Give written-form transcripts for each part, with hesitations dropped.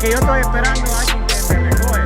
Que yo estoy esperando a alguien que me recoge.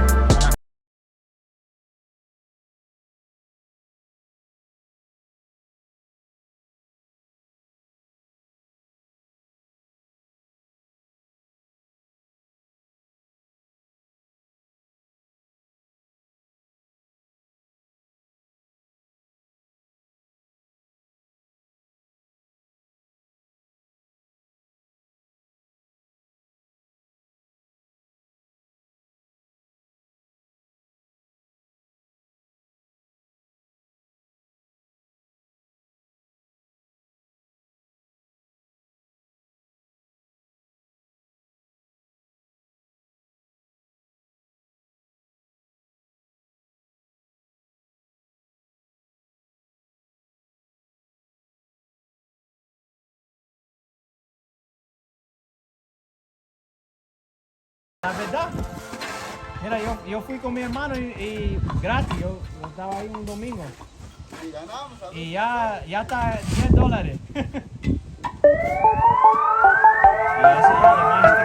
La verdad, mira, yo fui con mi hermano y gratis, yo estaba ahí un domingo. Y ganamos, ¿sabes? Y ya está $10. Y eso ya, además,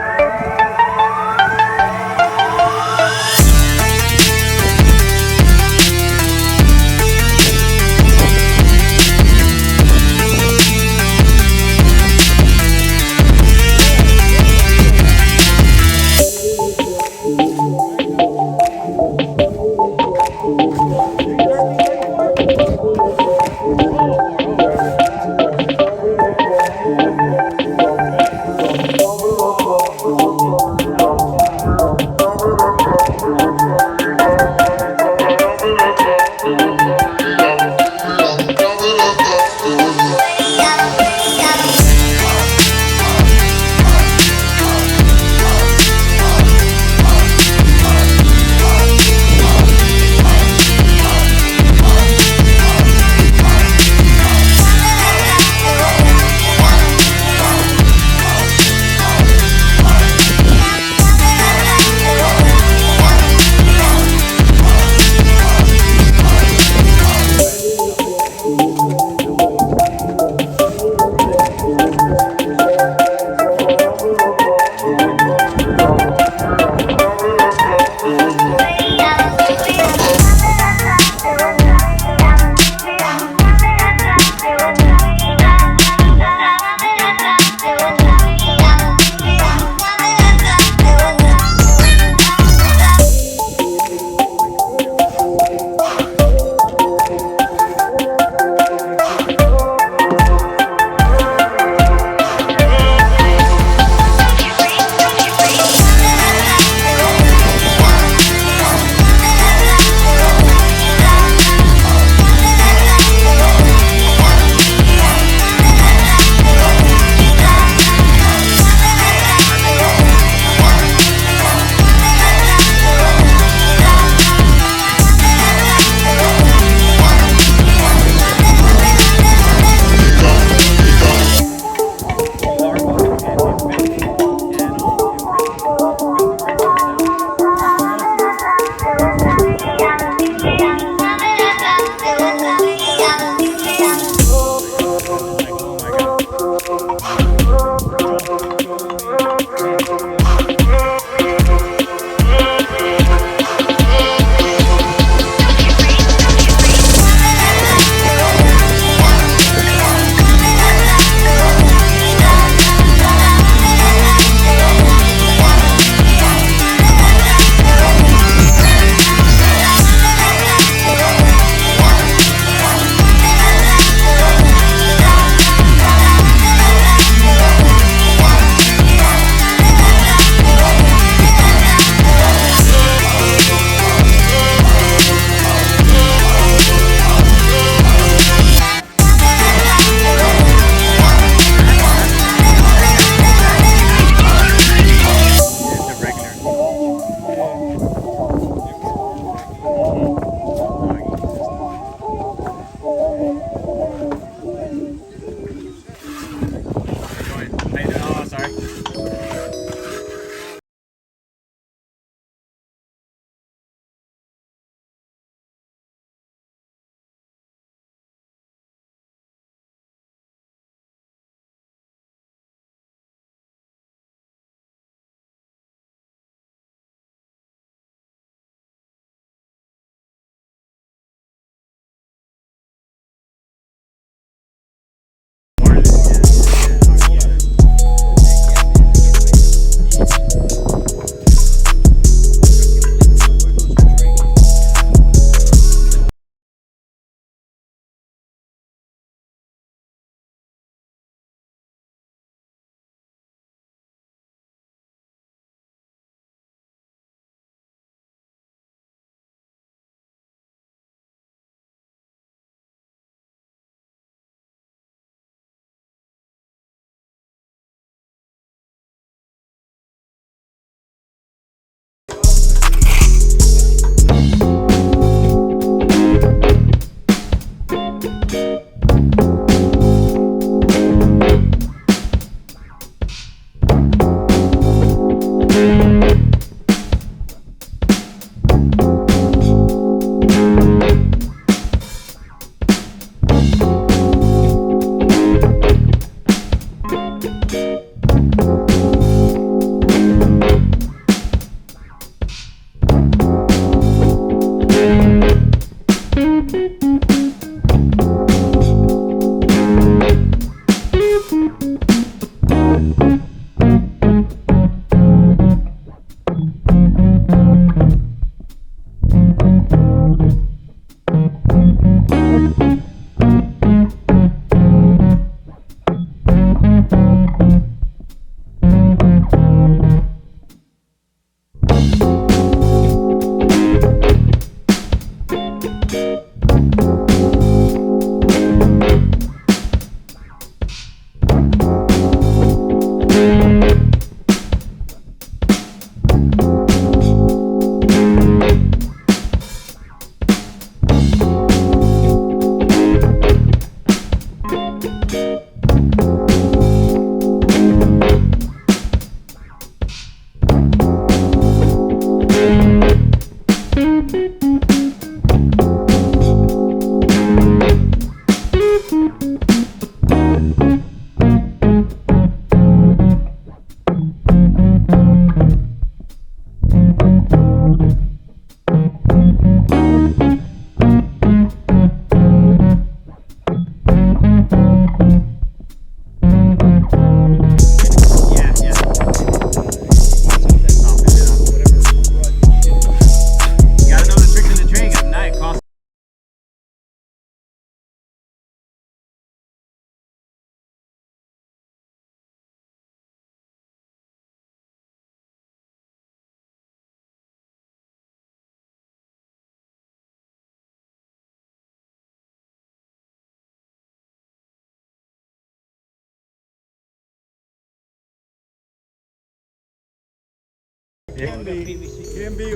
Can be. PVC. Can be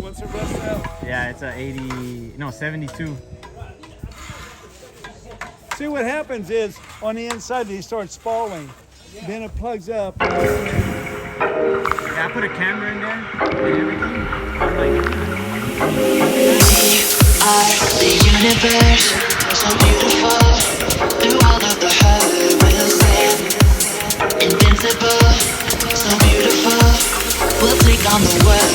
once it rusts out. Yeah, it's a 80, no, 72. See what happens is on the inside they start spalling. Then it plugs up. Yeah, I put a camera in there and everything. I'm like, The universe, so beautiful. Through all of the hurt, we'll stand invincible, so beautiful. We'll take on the world.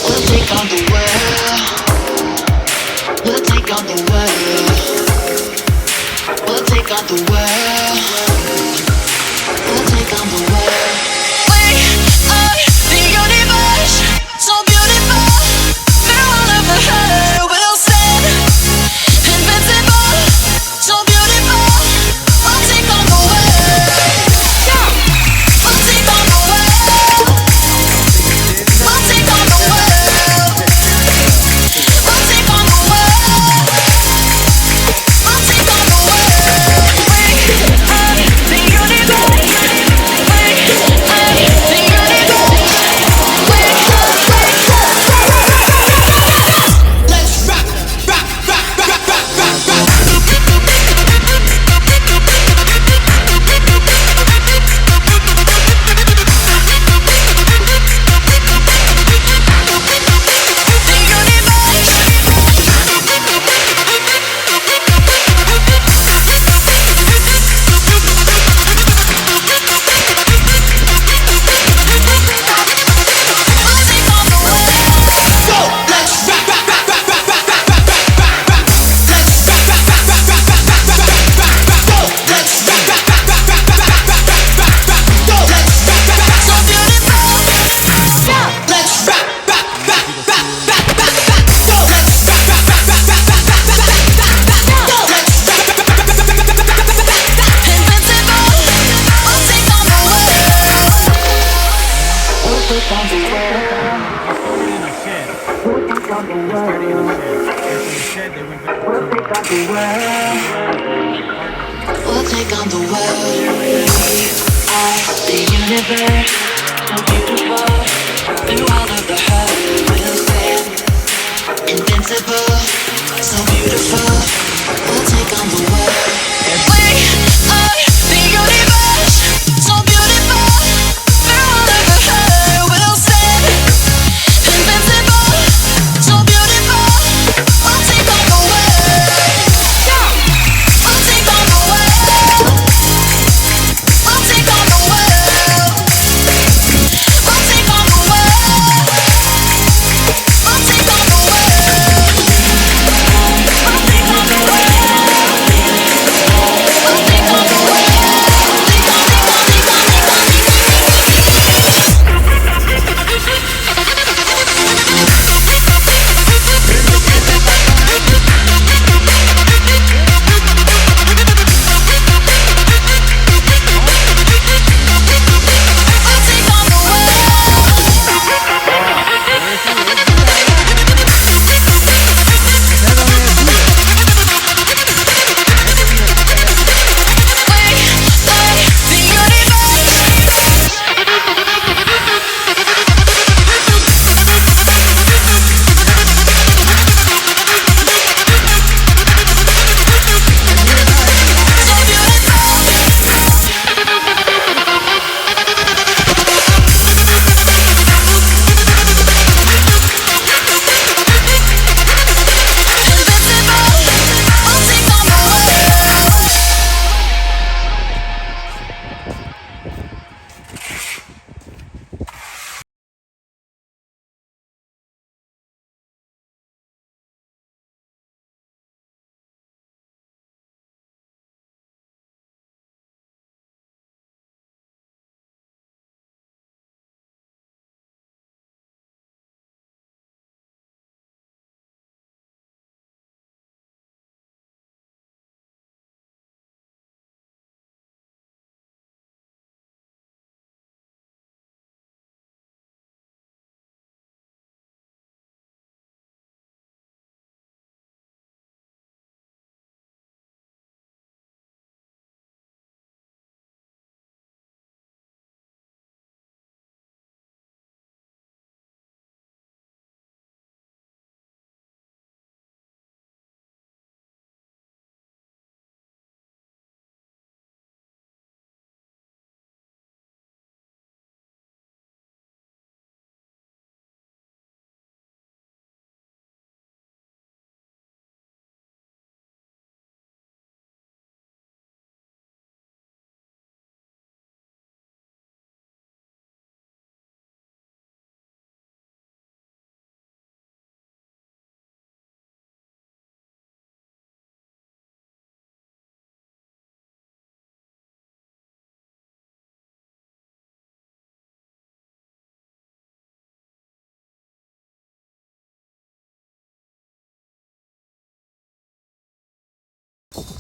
We'll take on the world. We'll take on the world. We'll take on the world. We'll take on the world. We are the universe, so beautiful. Through all of the hurt, we'll stand invincible, so beautiful. We'll take on the world. We'll take on the world. We'll take on the world. We'll take on the world. We'll take on the world. We are the universe. We are the universe. Let's rock, rock, rock, rock, rock, rock, rock. in a shed. They started in a shed. And from the shed, they went back to We'll take on the world. We are the universe.